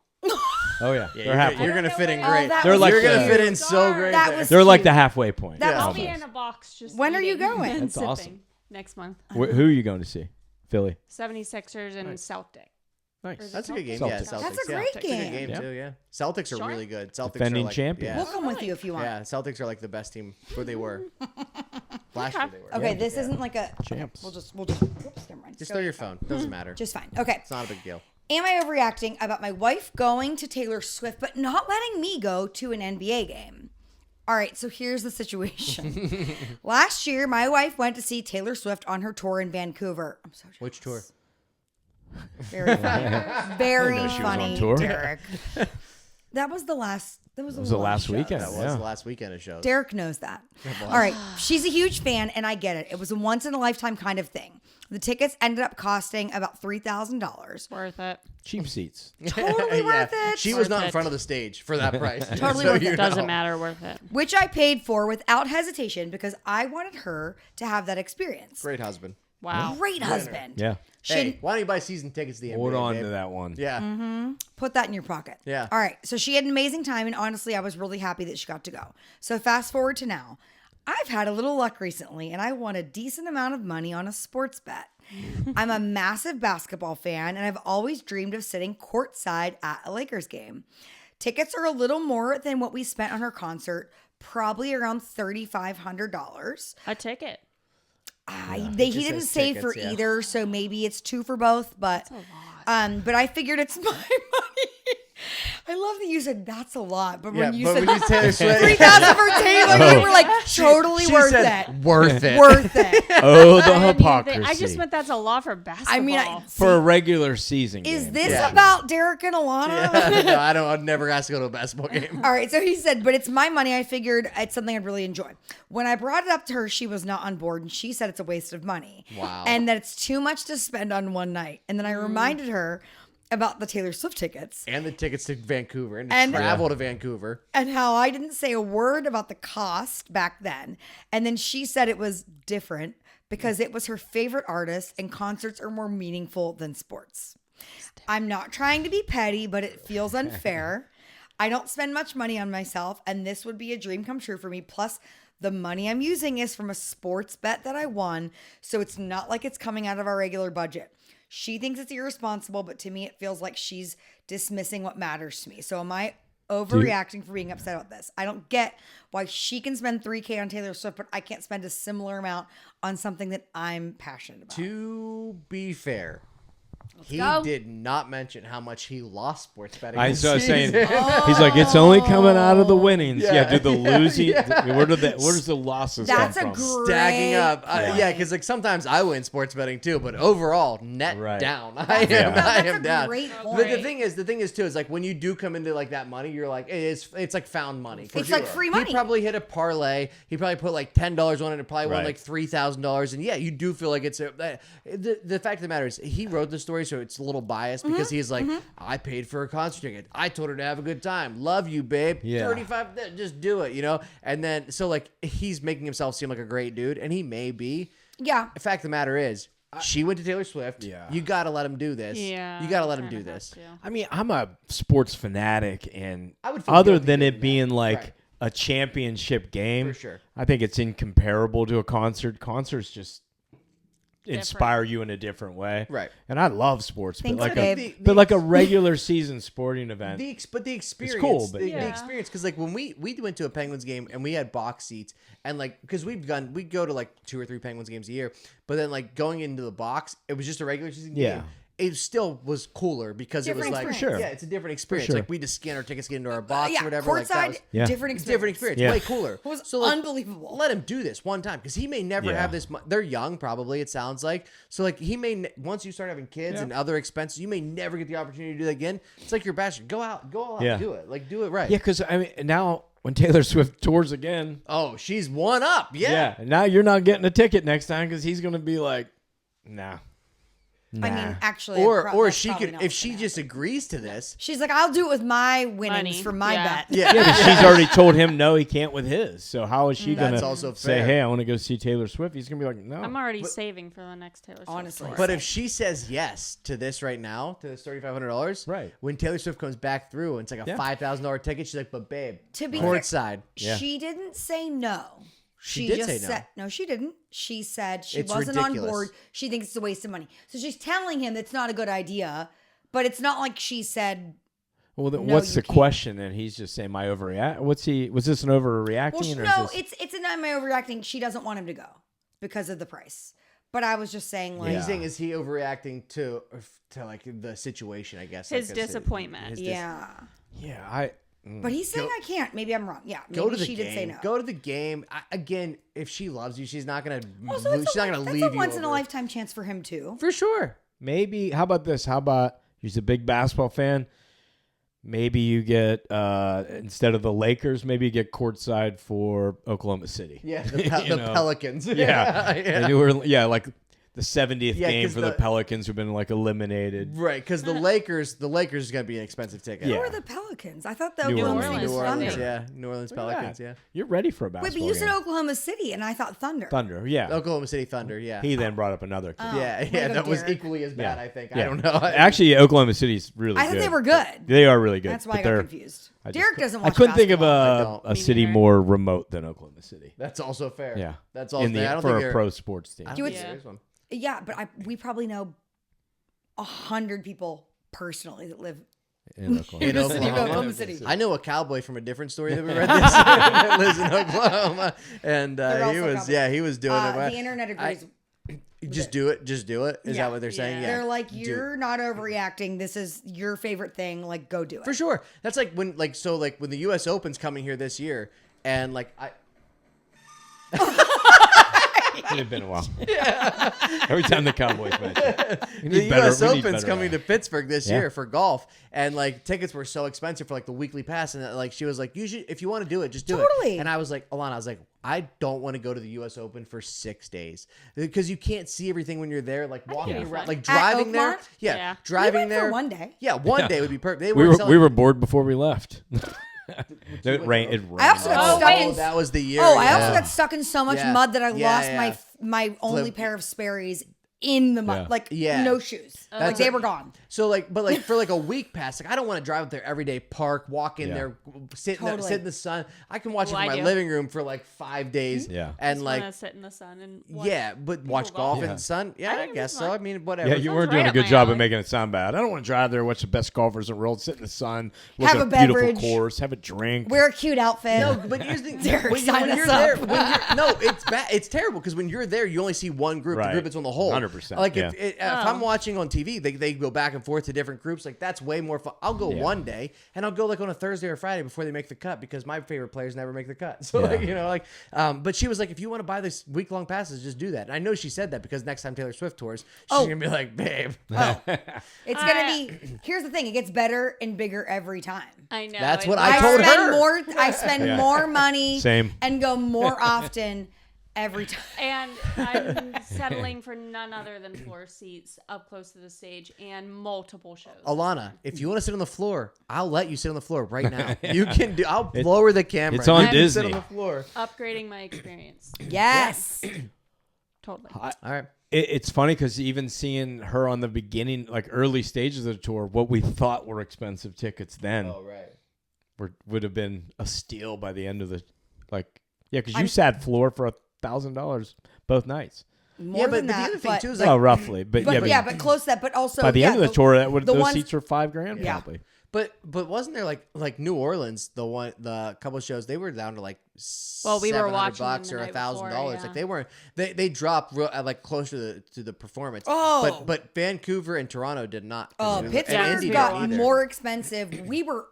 Oh yeah, they're halfway. You're gonna fit in Oh, great. that They're was like You're gonna the- fit in so great. That there. was They're like cute. the halfway point. That I'll was be cute. in a box just When are you eating going? and That's sipping awesome. next month. Who are you going to see? Philly. 76ers and Celtic. Nice. That's a good game. Celtics. Yeah, Celtics. That's a yeah. great It's a good game. game Yeah. too. Yeah. Celtics are Sure. really good. Celtics Defending are like, champions. We'll Yeah. come with you if you want. Yeah. Celtics are like the best team. Where they were. Last year they were. Okay, Yeah. this isn't like a Champs. We'll just whoops, never mind. Just throw your phone. Doesn't matter. Just fine. Okay. It's not a big deal. Am I overreacting about my wife going to Taylor Swift but not letting me go to an NBA game? All right, so here's the situation. Last year, my wife went to see Taylor Swift on her tour in Vancouver. I'm so jealous. Which tour? Very funny. Very she was on funny, tour. Derek. That was the last. That was It was the last show. weekend. That was Yeah. the last weekend of shows. Derek knows that. All right. She's a huge fan, and I get it. It was a once in a lifetime kind of thing. The tickets ended up costing about $3,000. Worth it. Cheap seats. Totally worth it. She was not in Worth front it. of the stage for that price. Totally So worth you it. know. Doesn't matter. Worth it. Which I paid for without hesitation because I wanted her to have that experience. Great husband. Wow. Great husband. Yeah. Hey, why don't you buy season tickets to the NBA? Hold on babe? to that one. Yeah. Put that in your pocket. Yeah. All right. So she had an amazing time, and honestly, I was really happy that she got to go. So fast forward to now. I've had a little luck recently, and I won a decent amount of money on a sports bet. I'm a massive basketball fan, and I've always dreamed of sitting courtside at a Lakers game. Tickets are a little more than what we spent on her concert, probably around $3,500. A ticket. He just didn't says say for tickets, yeah. either, so maybe it's two for both. But but I figured it's my money. I love that you said that's a lot, but when you said Taylor Swift, 3,000 for Taylor, you were like totally she worth said, it. Worth it. Worth it. Oh, I the didn't even hypocrisy. think- I just meant that's a lot for basketball. I mean, For a regular season is game. this Yeah. about Derek and Alana? No, I don't. I'd never ask to go to a basketball game. All right, so he said, but it's my money. I figured it's something I'd really enjoy. When I brought it up to her, she was not on board, and she said it's a waste of money. Wow. And that it's too much to spend on one night. And then I reminded her about the Taylor Swift tickets And the tickets to Vancouver and, And- travel to Vancouver. and how I didn't say a word about the cost back then. And then she said it was different because it was her favorite artist, and concerts are more meaningful than sports. I'm not trying to be petty, but it feels unfair. I don't spend much money on myself, and this would be a dream come true for me. Plus, the money I'm using is from a sports bet that I won, so it's not like it's coming out of our regular budget. She thinks it's irresponsible, but to me, it feels like she's dismissing what matters to me. So am I overreacting for being upset about this? I don't get why she can spend $3,000 on Taylor Swift, but I can't spend a similar amount on something that I'm passionate about. To be fair, he go. did not mention how much he lost sports betting. I this was saying, season. he's like, it's only coming out of the winnings. Yeah. Yeah, do the losing? Where does the losses That's a come from? great Stacking up, point. yeah, because like sometimes I win sports betting too, but overall net Right. down. I That's am a down. great But the point. thing is too is like when you do come into like that money, you're like it's like found money. It's like free money. He probably hit a parlay. He probably put like $10 on it and probably won Right. like $3,000. And yeah, you do feel like it's the fact of the matter is he wrote the story, so it's a little biased because he's like, I paid for a concert ticket. I told her to have a good time. Love you, babe. Yeah. 35, just do it, you know? And then so like he's making himself seem like a great dude, and he may be. Yeah. The fact of the matter is, She went to Taylor Swift. Yeah. You got to let him do this. Yeah. You got to let him do this. I mean, I'm a sports fanatic, and I would feel other guilty than doing it being that. like Right. a championship game, For sure. I think it's incomparable to a concert. Concerts just inspire you in a different way. Right. And I love sports, Thanks, but like babe. but a regular season sporting event. But the experience, cool, but the yeah. experience, because like when we went to a Penguins game and we had box seats, and like because we go to like 2 or 3 Penguins games a year, but then like going into the box, it was just a regular season game. It still was cooler because Different it was like, experience. yeah, it's a different experience. sure. Like we just scan our tickets, get into our box yeah, or whatever. Like, that courtside, was, Yeah. different it's experience. a different experience. Yeah. Way cooler. It was So, like, unbelievable. Let him do this one time because he may never Yeah. have this. They're young, probably. It sounds like so. Like he may once you start having kids and other expenses, you may never get the opportunity to do that again. It's like your bastard. Go out, Yeah. do it. Like do it right. Yeah, because I mean, now when Taylor Swift tours again, Oh, she's one up. Yeah. now you're not getting a ticket next time because he's gonna be like, nah. I mean, actually, Or that's she probably could not if what's she gonna just agrees to this. She's like, I'll do it with my winnings Money. for my Yeah. bet. Yeah. Yeah, but she's already told him no, he can't with his. So how is she That's gonna also say, fair. hey, I want to go see Taylor Swift? He's gonna be like, no. I'm already saving for the next Taylor Swift. Honestly. tour. But if she says yes to this right now, to this $3,500, Right. when Taylor Swift comes back through and it's like a Yeah. $5,000 ticket, she's like, but babe, To be courtside. Yeah. She didn't say no. She did just say no. said no. She didn't. She said she It's wasn't ridiculous. on board. She thinks it's a waste of money. So she's telling him it's not a good idea. But it's not like she said. Well, then No, what's you the can't. question? And he's just saying, "My overreact." Was this an overreacting? Well, or no, is this... it's an am I overreacting? She doesn't want him to go because of the price. But I was just saying, like, He's saying, is he overreacting to like the situation, I guess. His like I said. disappointment. His yeah. Yeah, But he's saying I can't. Maybe I'm wrong. Yeah, maybe Go to the she game. did say no. Go to the game. Again, if she loves you, she's not gonna. Also, she's not gonna leave that's a you. once in a over. lifetime chance for him too. For sure. maybe. How about this? How about he's a big basketball fan? Maybe you get instead of the Lakers, maybe you get courtside for Oklahoma City. Yeah, the Pelicans. Yeah, yeah. Like the 70th Yeah, game 'cause for the Pelicans who've been like eliminated. Right, because the Lakers is gonna be an expensive ticket. Who Yeah. are the Pelicans? I thought the New Oklahoma Orleans. City New was Orleans, Thunder. yeah. New Orleans Look at Pelicans, that. yeah. You're ready for a Wait, basketball but you said game. Oklahoma City, and I thought Thunder. Thunder, yeah. Oklahoma City Thunder, yeah. He then brought up another team. yeah, way to go, that was Derek. equally as bad, Yeah. I think. Yeah. I don't know. Actually, Oklahoma City's really I good. thought they were good. They are really good. That's why but I got they're- confused. I just Derek cou- doesn't I watch couldn't think of basketball. I a Me city neither. more remote than Oklahoma City. That's also fair. Yeah. That's also fair. I don't for think a they're- pro sports team. I don't You think would- there is one. Yeah, but we probably know 100 people personally that live In Oklahoma. In the city of Oklahoma. Oklahoma City. I know a cowboy from a different story that we read this that lives in Oklahoma, and They're he also was cowboys. he was doing it. The internet agrees. Just do it. Just do it. Is Yeah. that what they're saying? Yeah. They're like, Do- you're not overreacting. This is your favorite thing. Like, go do it. for sure. That's like when when the U.S. Open's coming here this year, and like It's been a while. Every time the Cowboys mention the U.S. Open's coming to to Pittsburgh this Yeah. year for golf, and like tickets were so expensive for like the weekly pass, and like she was like, you should, if you want to do it, just do Totally. it. And I was like, Alana, I was like, I don't want to go to the U.S. Open for 6 days because you can't see everything when you're there, like walking it'd be around, fun. like At driving there. Oakmont? Yeah, Yeah. We driving went there for one day. Yeah, one day would be perfect. They We selling- were bored before we left. It rained. I also got Oh, stuck wait. in. Oh, that was the year. Oh, I yeah. also got stuck in so much Yeah. mud that I Yeah, lost yeah. my only Flip. pair of Sperry's in the mud. Yeah. Like, Yeah. no shoes. Like, That's they a- were gone. So like, but like for like a week pass, like I don't want to drive up there every day, park, walk in Yeah. there, sit Totally. in the sun. I can watch Well, it from I my do. living room for like 5 days. Yeah. and Just like wanna sit in the sun and watch yeah, but watch people golf golf. in the sun. Yeah, I I think guess it's so. fun. I mean, whatever. Yeah, you Sounds weren't doing right a up good my job of alley. making it sound bad. I don't want to drive there, watch the best golfers in the world, sit in the sun, look Have at a beautiful beverage. course, have a drink. Wear a cute outfit. No, but here's the Derek, when, sign when us you're up. there. When you're, no, it's bad. It's terrible because when you're there, you only see one group. Right. The group that's on the whole. 100%, Like yeah. if I'm watching on TV, they go back and forth to different groups. Like that's way more fun. I'll go Yeah. one day and I'll go like on a Thursday or Friday before they make the cut because my favorite players never make the cut. So Yeah. like but she was like, if you want to buy this week long passes, just do that. And I know she said that because next time Taylor Swift tours, she's gonna be like, babe. It's going to be, here's the thing. It gets better and bigger every time. I know. That's it- what I told her. I spend Yeah. more money. Same. And go more often every time. And I'm settling for none other than floor seats up close to the stage and multiple shows. Alana, if you want to sit on the floor, I'll let you sit on the flour right now. You can do. I'll lower the camera. it's on You can sit Disney. on the floor. Upgrading my experience. Yes. Totally. All right. It's funny because even seeing her on the beginning, like early stages of the tour, what we thought were expensive tickets then would have been a steal by the end of the because you sat floor for $1,000 both nights. More than but that, the other thing too is roughly, but close to that. But also by the end of the tour, those seats were $5,000 Yeah. probably. But wasn't there like New Orleans, the couple shows, they were down to like we were watching $700 them or the night $1,000. before, yeah. Like they weren't they dropped real, like closer to the performance. Oh. but Vancouver and Toronto did not. Oh, And Pittsburgh Indy got didn't either. more expensive. We were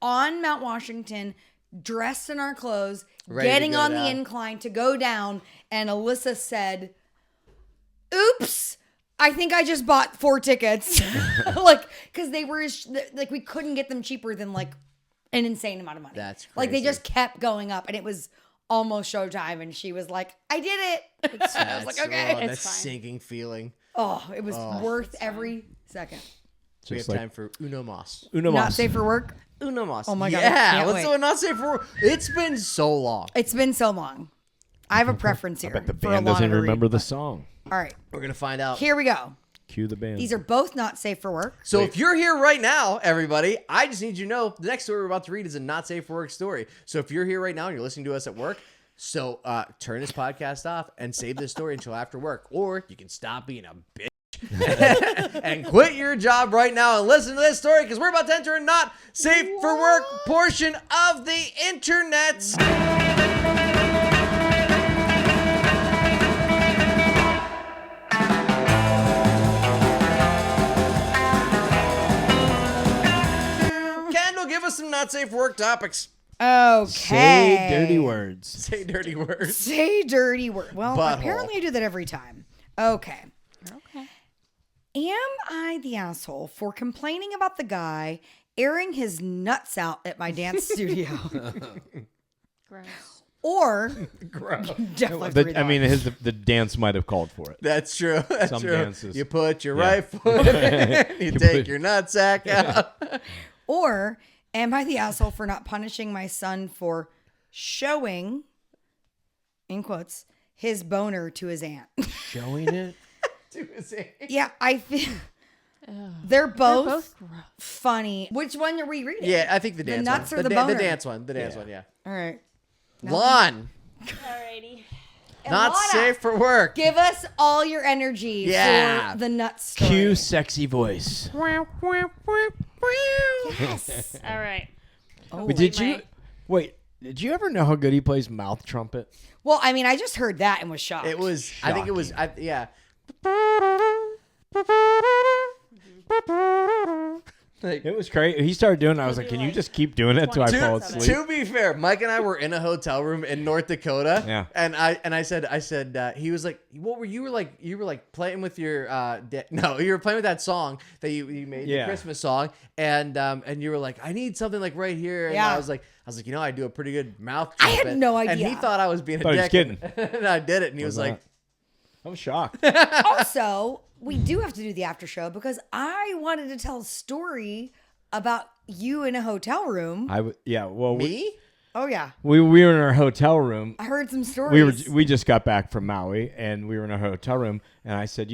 on Mount Washington, dressed in our clothes, Ready to getting go on down. the incline to go down, and Alyssa said, "Oops, I think I just bought 4 tickets." Because they were we couldn't get them cheaper than like an insane amount of money. That's like they crazy. just kept going up, and it was almost showtime, and she was like, "I did it." I was like, "Okay." That It's fine. sinking feeling. Oh, it was worth every second. We have Just like time for Uno Mas. Not safe for work. Uno Mas. Oh my God, I Yeah, can't let's wait. do it. Not safe for. It's been so long. It's been so long. I have a preference here. Bet the for a band doesn't longer remember read, the but- song. All right, We're gonna find out. here we go. Cue the band. These are both not safe for work. So if you're here right now, everybody, I just need you to know the next story we're about to read is a not safe for work story. So if you're here right now and you're listening to us at work, so turn this podcast off and save this story until after work, or you can stop being a bitch and quit your job right now and listen to this story because we're about to enter a not safe for work portion of the internet. Kendall, give us some not safe for work topics. Okay. Say dirty words. Say dirty words. Say dirty word. Well, Butthole. apparently I do that every time. Okay. Okay. Am I the asshole for complaining about the guy airing his nuts out at my dance studio? Gross. Or definitely I mean, the dance might have called for it. That's true. That's Some true. dances. You put your Yeah. right foot in, you take put- your nutsack out. Or am I the asshole for not punishing my son for showing, in quotes, his boner to his aunt? Showing it? Yeah, I feel they're both both gross. funny. Which one are we reading? Yeah, I think the dance nuts one. or the the boner? dance one. The dance one, yeah. All right. Lon, Alrighty. not Lana, safe for work. Give us all your energy Yeah. for the nuts story. Cue sexy voice. Yes. All right. Oh. Wait, did you ever know how good he plays mouth trumpet? Well, I mean, I just heard that and was shocked. It was, I think it was, yeah. Like, It was crazy. He started doing it. I was like, can you just keep doing it till I fall asleep? to be fair, Mike and I were in a hotel room in North Dakota. Yeah. And I said, he was like, what were you were playing with your, no, you were playing with that song that you made, the Yeah. Christmas song. And you were like, I need something like right here. And Yeah. I was like, I do a pretty good mouth I trumpet. had no And idea. he thought I was being a Thought he was dick. kidding. And I did it. And he was like, I was shocked. Also, we do have to do the after show because I wanted to tell a story about you in a hotel room. Well, me? Oh yeah, we were in our hotel room. I heard some stories. We just got back from Maui and we were in a hotel room and I said,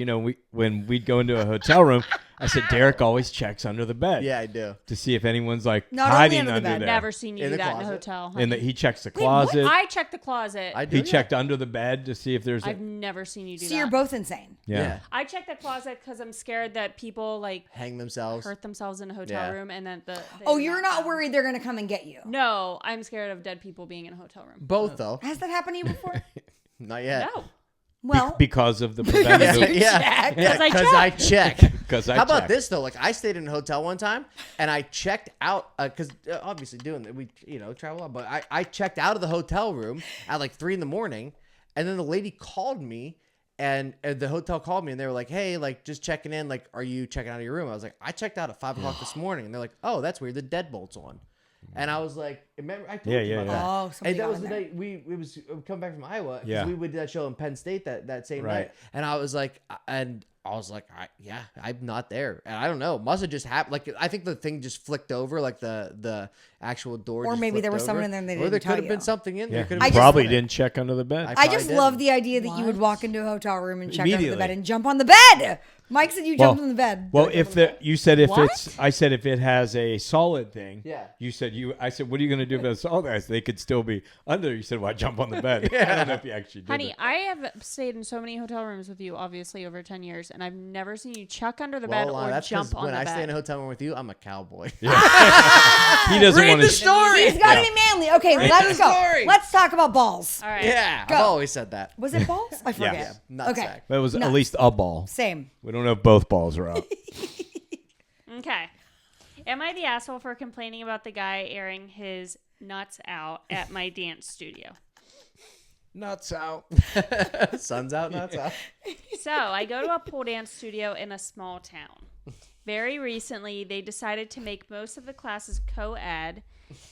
when we'd go into a hotel room, I said Derek always checks under the bed. Yeah, I do. To see if anyone's like Not only hiding under the under bed. there. Never seen you In do the that in a closet? hotel. And he checks the Wait, what? closet. I checked the closet. I do. He that. checked under the bed to see if there's I've never seen you do so that. you're both insane. yeah. I checked the closet because I'm scared that people Hang themselves. hurt themselves in a hotel Yeah. room and then the. Oh, you're not worried they're gonna come and get you? No, I'm scared of dead people being in a hotel room. Both though. Has that happened to you before? Not yet. No. Well, Because of the preventative. Yeah, Check. because I check. Because I How about checked. this though? Like I stayed in a hotel one time and I checked out because obviously doing that we travel a lot, but I checked out of the hotel room at like 3 a.m. and then the lady called me and the hotel called me and they were like, hey, like just checking in, like are you checking out of your room? I was like, I checked out at 5 o'clock this morning and they're like, oh, that's weird, the deadbolt's on, and I was like, Remember, I told you about that. Oh, and that was the night we come back from Iowa. Yeah. We would do that show in Penn State that same night. And I was like, I'm not there. And I don't know. Must have just happened. Like, I think the thing just flicked over, like the actual door. Or just maybe there was over. someone in there and they Or didn't there tell could have been you. something in there. Yeah. Could Probably didn't check under the bed. I just probably love didn't. the idea that you would walk into a hotel room and check under the Immediately. bed and jump on the bed. Mike said you jumped on the bed. Well, you said if What? I said if it has a solid thing. Yeah. You said I said, what are you going to do if it's solid? I said, they could still be under. You said, well, I jump on the bed. I don't know if you actually did. Honey, it. I have stayed in so many hotel rooms with you, obviously over 10 years, and I've never seen you chuck under the bed or that's 'cause jump on when the I bed. stay in a hotel room with you, I'm a cowboy. He doesn't Read want the to. story. He's got to be manly. Okay, let's go. story. Let's talk about balls. All right. Yeah, Go. I've always said that. Was it balls? I forget. Yeah. Nut Okay. sack. But it was Nuts. at least a ball. Same. We don't know if both balls are out. Okay. Am I the asshole for complaining about the guy airing his nuts out at my dance studio? Nuts out. Sun's out, nuts out. So I go to a pole dance studio in a small town. Very recently, they decided to make most of the classes co-ed,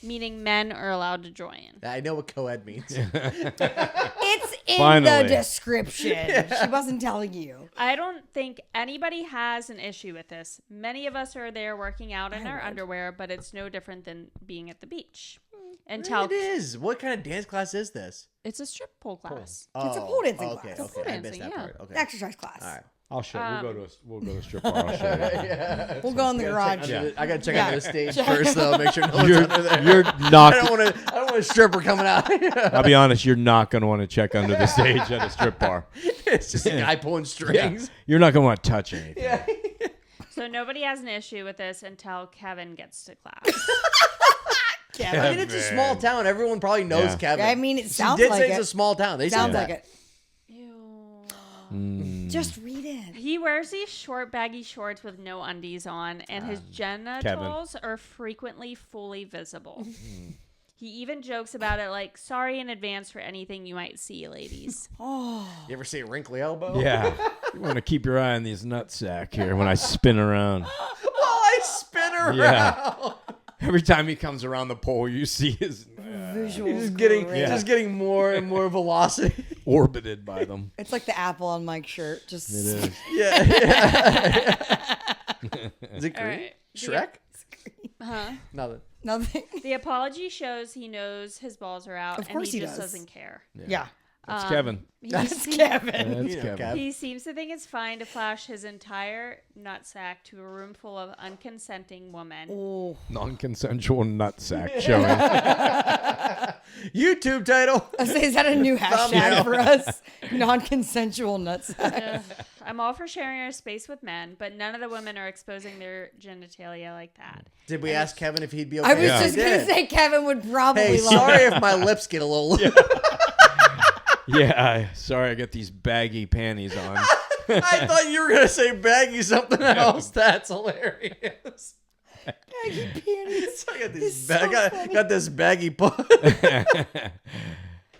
meaning men are allowed to join. I know what co-ed means. It's in Finally. the description. She wasn't telling you. I don't think anybody has an issue with this. Many of us are there working out in our underwear, but it's no different than being at the beach. Until It is. What kind of dance class is this? it's a strip pole class. It's a pole dancing okay, class. Okay, pole I missed dancing, that yeah. part. Okay. Exercise class. All right. I'll show you. We'll go to a strip bar. I'll show you. We'll go in the garage. Yeah. I gotta check Yeah. under the stage first, though. Make sure no one's You're, under there. you're I not. don't want a stripper coming out. I'll be honest. You're not going to want to check under the stage at a strip bar. It's just a guy pulling strings. You're not going to want to touch anything. Yeah. So nobody has an issue with this until Kevin gets to class. I mean, it's a small town. Everyone probably knows Yeah. Kevin. I mean, it sounds She did like say it. it's a small town. They Sounds said like that. it. Ew. Just read it. He wears these short, baggy shorts with no undies on, and his genitals are frequently fully visible. He even jokes about it like, sorry in advance for anything you might see, ladies. Oh, You ever see a wrinkly elbow? Yeah. You want to keep your eye on these nutsack here when I spin around. While I spin around. Yeah. Every time he comes around the pole, you see his visual. He's just getting more and more velocity. orbited by them. It's like the apple on Mike's shirt. Just It is. Yeah. Is it All green? right. Shrek? Huh? Nothing. nothing. The apology shows he knows his balls are out, Of and course he he just does. doesn't care. Yeah. That's Kevin. That's Kevin. That's You know, Kevin. Kev. He seems to think it's fine to flash his entire nutsack to a room full of unconsenting women. Oh. Non-consensual nutsack showing. YouTube title. I say, is that a new hashtag Thumbnail. for us? Non-consensual nutsack. Ugh. I'm all for sharing our space with men, but none of the women are exposing their genitalia like that. Did we ask Kevin if he'd be okay? I was Yeah. just going to say Kevin would probably Hey, love sorry it. if my lips get a little. Yeah, sorry I got these baggy panties on. I thought you were gonna say baggy something else. That's hilarious. Baggy panties. I got, It's so funny. got this baggy butt.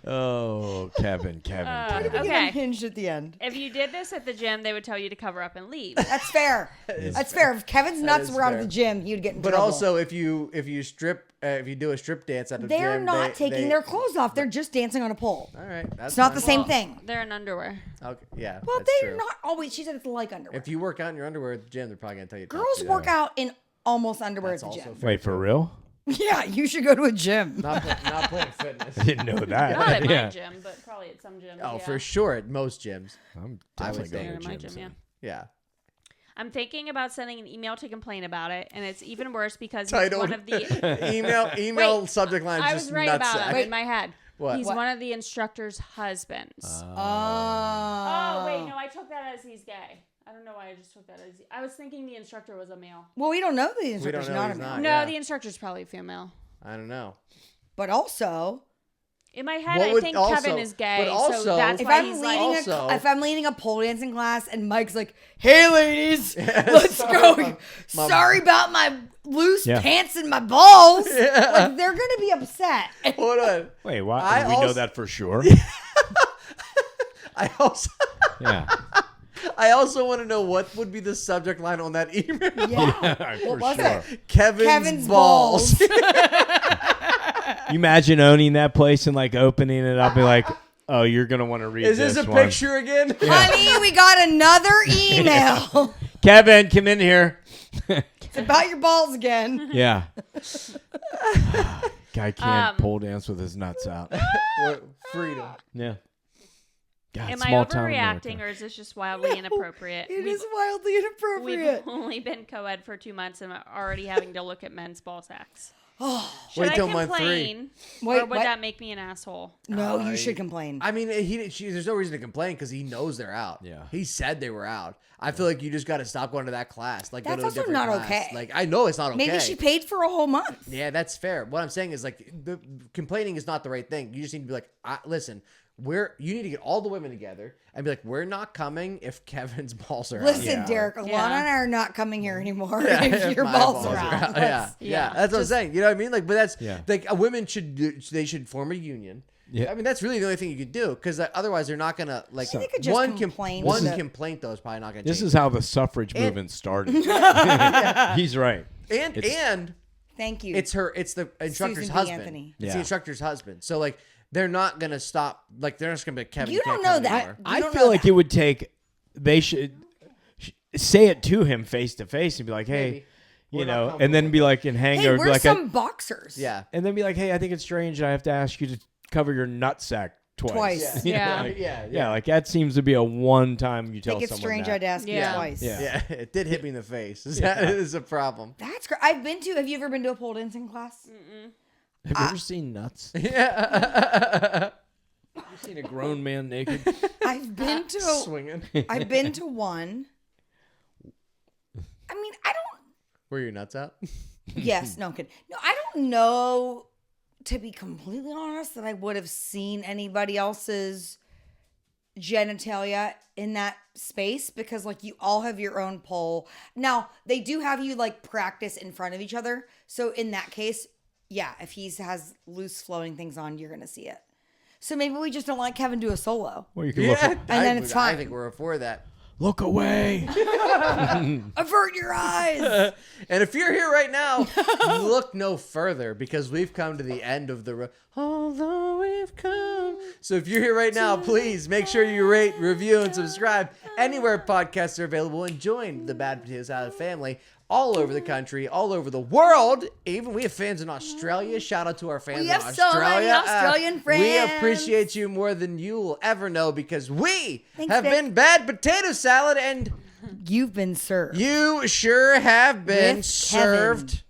Oh, Kevin. Why did we Okay. get unhinged at the end? If you did this at the gym, they would tell you to cover up and leave. That's fair. That's fair. If Kevin's nuts is were out of fair. the gym, he'd get in But trouble. also, if you do a strip dance at a they're gym, not taking their clothes off. They're just dancing on a pole. All right, that's It's not the fine. same thing. They're in underwear. Okay, yeah. Well, that's they're true. not always. She said it's like underwear. If you work out in your underwear at the gym, they're probably gonna tell you. not Girls to. work out in almost underwear That's at the also gym. fair. Wait, for real? Yeah, you should go to a gym. Not playing fitness. I didn't know that. Not at my Yeah. gym, but probably at some gyms. Oh, yeah. for sure at most gyms. I'm I would definitely say going at to my gym gym, soon. Yeah. I'm thinking about sending an email to complain about it, and it's even worse because he's Titled one of the. email Wait, subject line. I Just was right about nutsack. him in my head. What? He's What? one of the instructor's husbands. Oh. Wait, no, I took that as he's gay. I don't know why I just took that as. I was thinking the instructor was a male. Well, we don't know the We instructor's don't know not a he's man. not. No, yeah. the instructor's probably female. I don't know. But also, In my head, What I would think also- Kevin is gay, but also- so that's if why I'm he's leading like. Also- if I'm leading a pole dancing class and Mike's like, "Hey, ladies, let's sorry, go. my- Sorry about my loose Yeah. pants and my balls." Like they're gonna be upset. Hold on. Wait, why? I we know also- that for sure. I also Yeah. want to know what would be the subject line on that email. Yeah. For What was sure. it? Kevin's Kevin's balls. balls. You imagine owning that place and like opening it up and like, oh, you're gonna want to read. Is this a one. picture again? Honey, we got another email. Kevin, come in here. It's about your balls again. Yeah. Guy can't pole dance with his nuts out. Freedom. Yeah. God, Am I small town overreacting, America. or is this just wildly inappropriate? It is wildly inappropriate. We've only been co-ed for 2 months and are already having to look at men's ball sacks. Should Wait I till month complain, Wait, or would what? that make me an asshole? No, you should complain. I mean, there's no reason to complain because he knows they're out. Yeah. He said they were out. I feel like you just got to stop going to that class. Like, That's go to a also different not class. okay. Like, I know it's not okay. Maybe she paid for a whole month. Yeah, that's fair. What I'm saying is like the complaining is not the right thing. You just need to be like, listen, you need to get all the women together and be like, we're not coming if Kevin's balls are out. Listen, Derek, Alana and I are not coming here anymore if your My balls are out. Yeah, that's what I'm saying. You know what I mean? Like, but that's Yeah. like a women should form a union. Yeah. I mean, that's really the only thing you could do because otherwise they're not gonna like They could just one complain. complaint though is probably not gonna. This change. is how the suffrage movement started. He's right. And Thank you. it's the instructor's Susan B. husband. Anthony. It's Yeah. the instructor's husband. So like they're not gonna stop. Like they're not just gonna be like, Kevin. You can't don't know come that. anymore. I don't feel know like that. it would take. They should say it to him face to face and be like, "Hey, Maybe. you We're not know," comfortable and then with be like, and hang hey, over, we're be like, some boxers. Yeah. and then be like, "Hey, I think it's strange. I have to ask you to cover your nutsack twice." Yeah. You know, Yeah. like, Yeah. yeah, like that seems to be a one-time you I tell think it's someone strange that. I'd ask you Yeah. twice. Yeah. Yeah, it did hit me in the face. That is a problem. That's great. Have you ever been to a pole dancing class? Have you ever seen nuts? Yeah. You seen a grown man naked? I've been to Swinging. I've been to one. I mean, I don't Were your nuts out? yes, no I'm kidding. No, I don't know, to be completely honest, that I would have seen anybody else's genitalia in that space because like you all have your own pole. Now, they do have you like practice in front of each other. So in that case, yeah, if he has loose flowing things on, you're going to see it. So maybe we just don't let Kevin do a solo. Or you can Yeah. look, And then it's fine. I think we're for that. look away. Avert your eyes. And if you're here right now, look no further because we've come to the end of the road. Although we've come. So if you're here right now, please make sure you rate, review, and subscribe anywhere podcasts are available and join the Bad Potatoes Salad family all over the country, all over the world. Even we have fans in Australia. Shout out to our fans We in have Australia. so many Australian friends. We appreciate you more than you will ever know because we Thanks, have Vic. been Bad Potato Salad and You've been served. you sure have been With served.